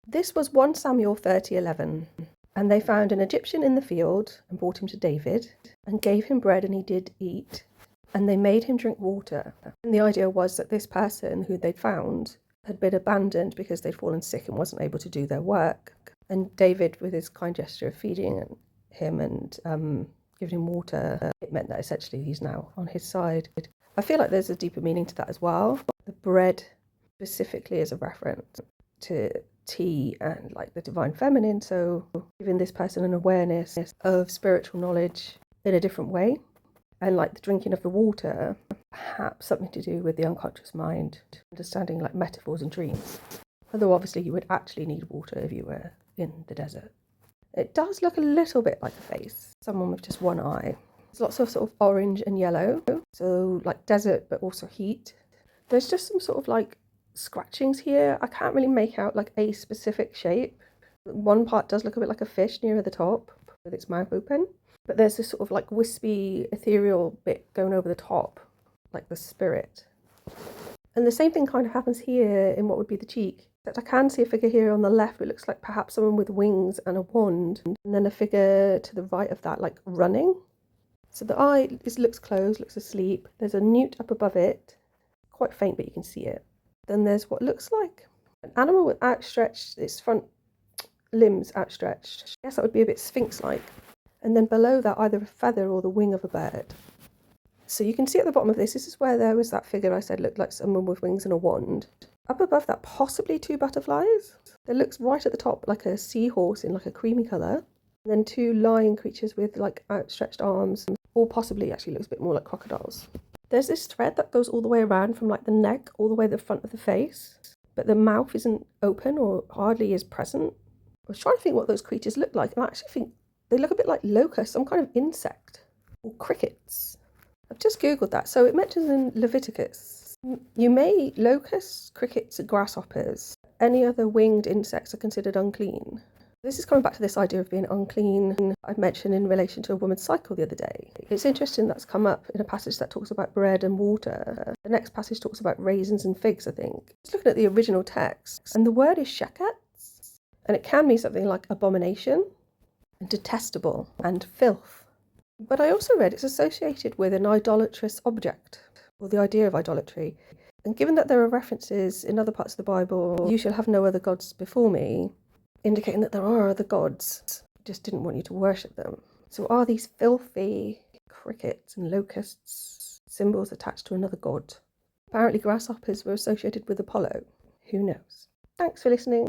This was 1 Samuel 30:11. And they found an Egyptian in the field and brought him to David and gave him bread, and he did eat. And they made him drink water. And the idea was that this person who they'd found had been abandoned because they'd fallen sick and wasn't able to do their work. And David, with his kind gesture of feeding him and giving him water, it meant that essentially he's now on his side. I feel like there's a deeper meaning to that as well. The bread specifically is a reference to tea and like the divine feminine, so giving this person an awareness of spiritual knowledge in a different way, and like the drinking of the water, perhaps something to do with the unconscious mind, understanding like metaphors and dreams. Although obviously you would actually need water if you were in the desert. It does look a little bit like a face, someone with just one eye. There's lots of sort of orange and yellow, so like desert but also heat. There's just some sort of like scratchings here. I can't really make out like a specific shape. One part does look a bit like a fish near the top with its mouth open, but there's this sort of like wispy ethereal bit going over the top, like the spirit. And the same thing kind of happens here in what would be the cheek. Except I can see a figure here on the left. It looks like perhaps someone with wings and a wand, and then a figure to the right of that like running. So the eye looks closed, looks asleep. There's a newt up above it, quite faint but you can see it. Then there's what looks like an animal with outstretched, its front limbs outstretched. I guess that would be a bit sphinx-like. And then below that, either a feather or the wing of a bird. So you can see at the bottom of this is where there was that figure I said looked like someone with wings and a wand. Up above that, possibly 2 butterflies. There looks right at the top like a seahorse in like a creamy colour. And then 2 lion creatures with like outstretched arms, or possibly actually looks a bit more like crocodiles. There's this thread that goes all the way around from like the neck all the way to the front of the face, but the mouth isn't open or hardly is present. I was trying to think what those creatures look like, and I actually think they look a bit like locusts, some kind of insect, or crickets. I've just googled that. So it mentions in Leviticus, locusts, crickets, and grasshoppers. Any other winged insects are considered unclean. This is coming back to this idea of being unclean I mentioned in relation to a woman's cycle the other day. It's interesting that's come up in a passage that talks about bread and water. The next passage talks about raisins and figs, I think. Just looking at the original text, and the word is sheket, and it can mean something like abomination, and detestable, and filth. But I also read it's associated with an idolatrous object, or the idea of idolatry. And given that there are references in other parts of the Bible, you shall have no other gods before me, indicating that there are other gods, just didn't want you to worship them. So are these filthy crickets and locusts symbols attached to another god? Apparently grasshoppers were associated with Apollo. Who knows? Thanks for listening.